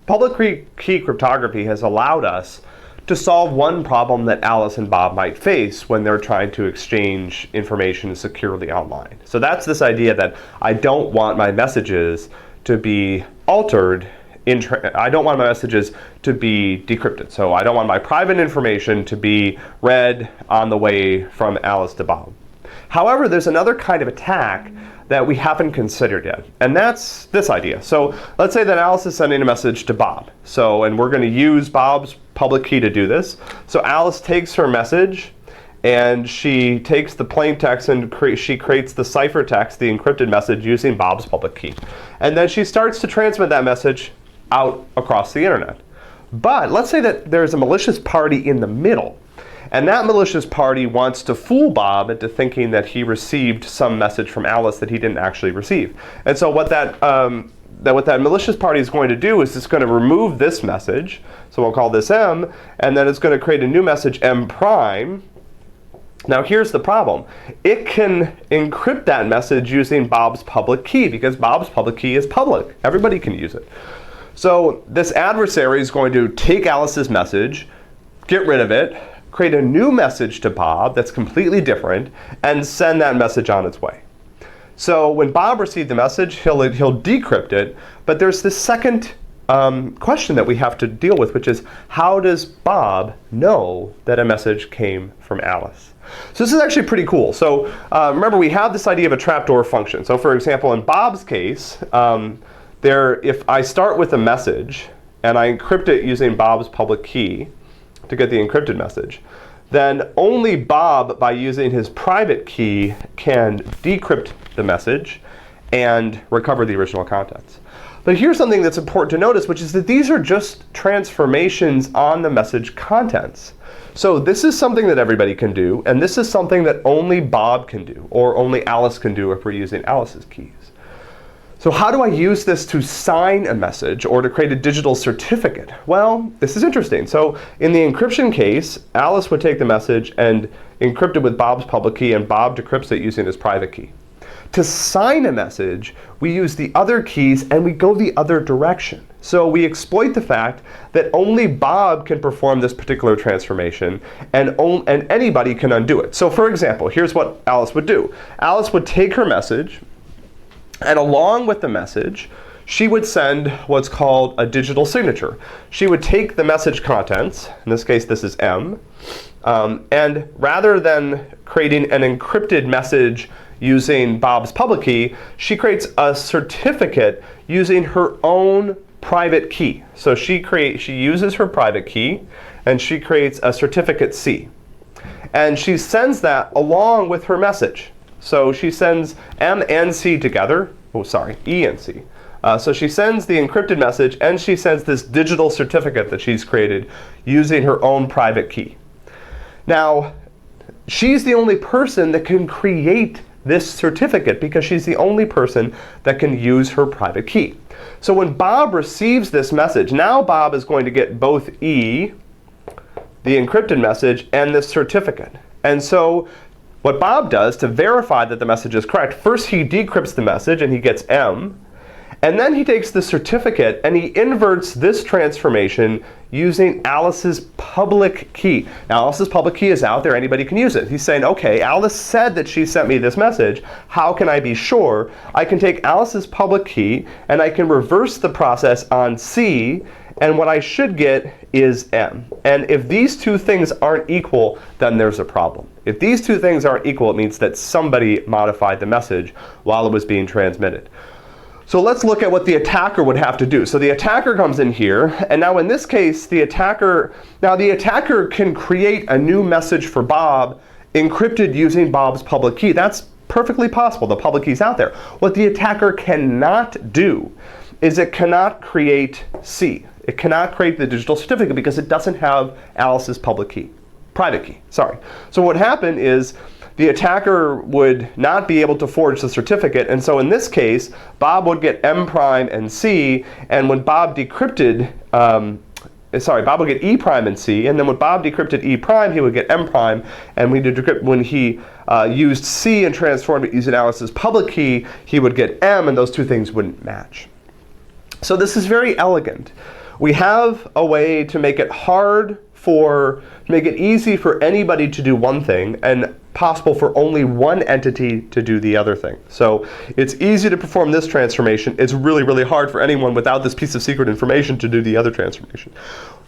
Public key cryptography has allowed us to solve one problem that Alice and Bob might face when they're trying to exchange information securely online. So that's this idea that I don't want my messages to be altered. I don't want my messages to be decrypted. So I don't want my private information to be read on the way from Alice to Bob. However, there's another kind of attack that we haven't considered yet, and that's this idea. So let's say that Alice is sending a message to Bob. And we're going to use Bob's public key to do this. So Alice takes her message, and she takes the plain text and she creates the ciphertext, the encrypted message, using Bob's public key. And then she starts to transmit that message out across the internet. But let's say that there's a malicious party in the middle. And that malicious party wants to fool Bob into thinking that he received some message from Alice that he didn't actually receive. And so what that malicious party is going to do is it's going to remove this message. So we'll call this M, and then it's going to create a new message, M prime. Now here's the problem. It can encrypt that message using Bob's public key, because Bob's public key is public. Everybody can use it. So this adversary is going to take Alice's message, get rid of it, create a new message to Bob that's completely different, and send that message on its way. So when Bob received the message, he'll decrypt it, but there's this second question that we have to deal with, which is, how does Bob know that a message came from Alice? So this is actually pretty cool. So remember, we have this idea of a trapdoor function. So for example, in Bob's case, if I start with a message and I encrypt it using Bob's public key to get the encrypted message, then only Bob, by using his private key, can decrypt the message and recover the original contents. But here's something that's important to notice, which is that these are just transformations on the message contents. So this is something that everybody can do, and this is something that only Bob can do, or only Alice can do if we're using Alice's keys. So how do I use this to sign a message or to create a digital certificate? Well, this is interesting. So in the encryption case, Alice would take the message and encrypt it with Bob's public key, and Bob decrypts it using his private key. To sign a message, we use the other keys and we go the other direction. So we exploit the fact that only Bob can perform this particular transformation, and anybody can undo it. So for example, here's what Alice would do. Alice would take her message, and along with the message, she would send what's called a digital signature. She would take the message contents, in this case this is M, and rather than creating an encrypted message using Bob's public key, she creates a certificate using her own private key. So she uses her private key, and she creates a certificate C. And she sends that along with her message. So she sends M and C together. Oh, sorry, E and C. So she sends the encrypted message, and she sends this digital certificate that she's created using her own private key. Now, she's the only person that can create this certificate, because she's the only person that can use her private key. So when Bob receives this message, now Bob is going to get both E, the encrypted message, and this certificate. And so what Bob does to verify that the message is correct, first he decrypts the message and he gets M, and then he takes the certificate and he inverts this transformation using Alice's public key. Now Alice's public key is out there, anybody can use it. He's saying, okay, Alice said that she sent me this message, how can I be sure? I can take Alice's public key and I can reverse the process on C, and what I should get is M. And if these two things aren't equal, then there's a problem. If these two things aren't equal, it means that somebody modified the message while it was being transmitted. So let's look at what the attacker would have to do. So the attacker comes in here, and now in this case, the attacker can create a new message for Bob encrypted using Bob's public key. That's perfectly possible. The public key's out there. What the attacker cannot do is it cannot create C. It cannot create the digital certificate because it doesn't have Alice's public key, private key, sorry. So what would happen is the attacker would not be able to forge the certificate, and so in this case, Bob would get M prime and C, and when Bob decrypted Bob would get E prime in C, and then when Bob decrypted E prime, he would get M prime, and when he used C and transformed it using Alice's public key, he would get M, and those two things wouldn't match. So this is very elegant. We have a way to make it make it easy for anybody to do one thing, and possible for only one entity to do the other thing. So it's easy to perform this transformation. It's really, really hard for anyone without this piece of secret information to do the other transformation.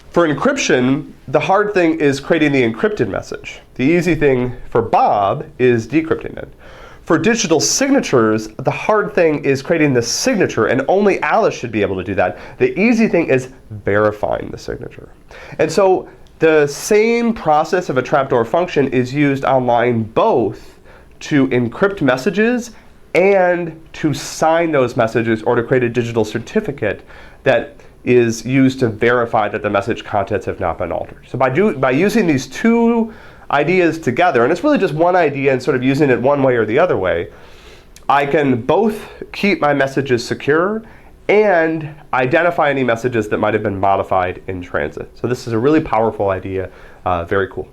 For encryption, the hard thing is creating the encrypted message. The easy thing for Bob is decrypting it. For digital signatures, the hard thing is creating the signature, and only Alice should be able to do that. The easy thing is verifying the signature. And so the same process of a trapdoor function is used online both to encrypt messages and to sign those messages, or to create a digital certificate that is used to verify that the message contents have not been altered. So by using these two ideas together, and it's really just one idea and sort of using it one way or the other way, I can both keep my messages secure and identify any messages that might have been modified in transit. So this is a really powerful idea, very cool.